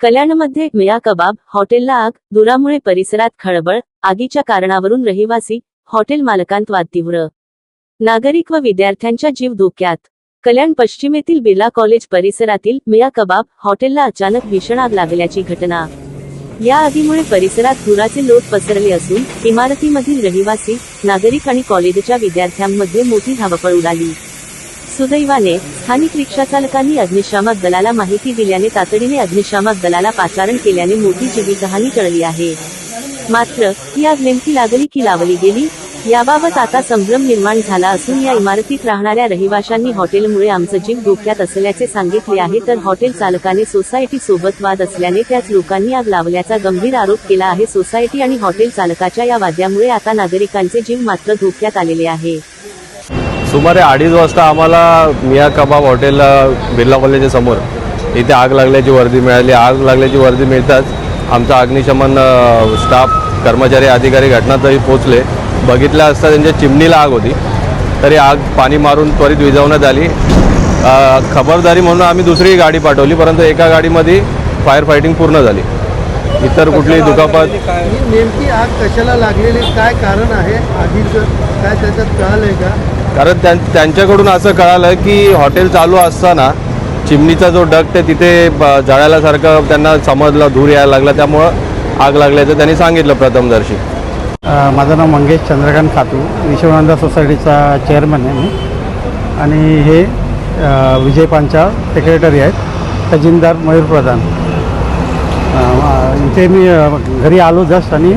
कल्याणमध्ये मिया कबाब हॉटेलला आग, धुरामुळे परिसरात खळबळ. आगीच्या कारणावरून रहिवासी, हॉटेल मालकांत वाद तीव्र. नागरिक व विद्यार्थ्यांचा जीव धोक्यात. कल्याण पश्चिमेतील बिर्ला कॉलेज परिसरातील मिया कबाब हॉटेलला अचानक भीषण आग लागल्याची घटना. या आगीमुळे परिसरात धुराचे लोट पसरले असून इमारतीमधील रहिवासी, नागरिक आणि कॉलेजच्या विद्यार्थ्यांमध्ये मोठी धावपळ उडाली. सुदैवाने स्थानिक रिक्षाचालकांनी अग्निशामक दलाला माहिती दिल्याने तातडीने अग्निशामक दलाला पाचारण केल्याने मोठी जीवितहानी टळली आहे. मात्र ही आग नेमकी लागली की लावली गेली, याबाबत आता संभ्रम निर्माण झाला असून या इमारतीत राहणाऱ्या रहिवाशांनी हॉटेलमुळे आमचा जीव धोक्यात असल्याचे सांगितले आहे. तर हॉटेल चालकाने सोसायटी सोबत वाद असल्याने त्याच लोकांनी आग लावल्याचा गंभीर आरोप केला आहे. सोसायटी आणि हॉटेल चालकाच्या या वादामुळे आता नागरिकांचे जीव मात्र धोक्यात आलेले आहे. सुमारे 2:30 वाजता आम्हाला मिया कबाब हॉटेल बिर्ला कॉलेजच्या समोर इथे आग लागल्याची वर्दी मिळाली. आग लागल्याची वर्दी मिळताच आमचा अग्निशमन स्टाफ, कर्मचारी, अधिकारी घटनास्थळी पोहोचले. बघितलं असता त्यांच्या चिमणीला आग होती, तरी आग पाणी मारून त्वरित विझवण्यात आली. खबरदारी म्हणून आम्ही दुसरी गाडी पाठवली, परंतु एका गाडीमध्ये फायर फायटिंग पूर्ण झाली. इतर कुठलीही दुखापत. नेमकी आग कशाला लागलेली, काय कारण आहे आगीचं, काय त्याच्यात कळालंय का? कारण त्यांच्याकडून असं कळालं की हॉटेल चालू असताना चिमणीचा जो डक्ट आहे तिथे जळाल्यासारखं त्यांना समजलं, धूर यायला लागला, त्यामुळं आग लागल्याचं त्यांनी सांगितलं प्रथमदर्शी. माझं नाव मंगेश चंद्रकांत खातू, विश्वनंदा सोसायटीचा चेअरमन आहे मी. आणि हे विजय पांचा सेक्रेटरी आहेत, खजिनदार मयूर प्रधान. इथे मी घरी आलो जस्ट आणि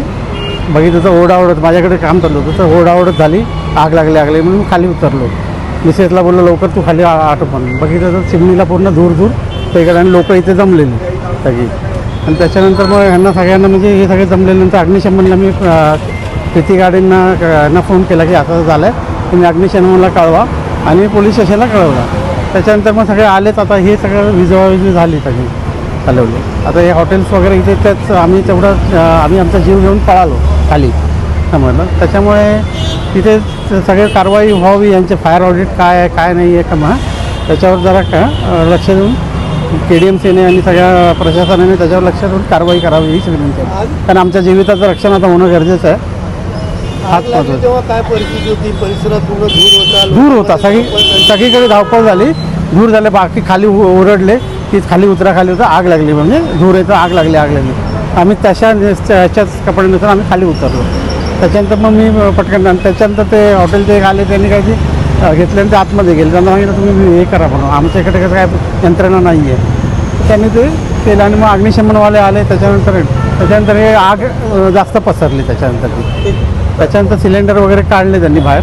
बघितलं तर ओरडाओरड, माझ्याकडे काम चालू होतं तर ओरडाओरड झाली, आग लागली म्हणून खाली उतरलो. मिसेसला बोललो लवकर तू खाली आटो. पण बघितलं तर चिमणीला पूर्ण दूर पेकडे आणि लोक इथे जमलेली सगळी. आणि त्याच्यानंतर मग ह्यांना सगळ्यांना म्हणजे हे सगळे जमल्यानंतर अग्निशमनला मी प्रीती गार्डनना फोन केला की असं झालं आहे, तुम्ही अग्निशमनला कळवा, आणि पोलीस स्टेशनला कळवला. त्याच्यानंतर मग सगळे आलेत. आता हे सगळं विजवाविजवी झाली सगळी चालवली. आता हे हॉटेल्स वगैरे इथे त्याच आम्ही आम्ही आमचा जीव घेऊन पळालो खाली, समजलं. त्याच्यामुळे तिथे सगळे कारवाई व्हावी, यांचे फायर ऑडिट काय आहे काय नाही आहे का मग त्याच्यावर जरा लक्ष देऊन KDMCने आणि सगळ्या प्रशासनाने त्याच्यावर लक्ष देऊन कारवाई करावी हीच विनंती आहे. कारण आमच्या जीविताचं रक्षण आता होणं गरजेचं आहे. तेव्हा काय परिस्थिती होती, परिसरात पूर्ण धूर होता, सगळीकडे धावपळ झाली, धूर झाले, बाकी खाली ओरडले की खाली उतरा, खाली उतरा, आग लागली, म्हणजे धूर येतं, आग लागली. आम्ही त्याच्याच कपड्यानुसार आम्ही खाली उतरलो. त्याच्यानंतर मग मी पटकन, त्याच्यानंतर ते हॉटेलचे आले, त्यांनी काही घेतल्यानंतर आतमध्ये गेले. त्यांना सांगितलं तुम्ही हे करा म्हणून, आमच्याकडे कसं काय यंत्रणा नाही आहे. त्यांनी ते केलं आणि मग अग्निशमनवाले आले. त्याच्यानंतर हे आग जास्त पसरली. त्याच्यानंतर सिलेंडर वगैरे काढले त्यांनी बाहेर.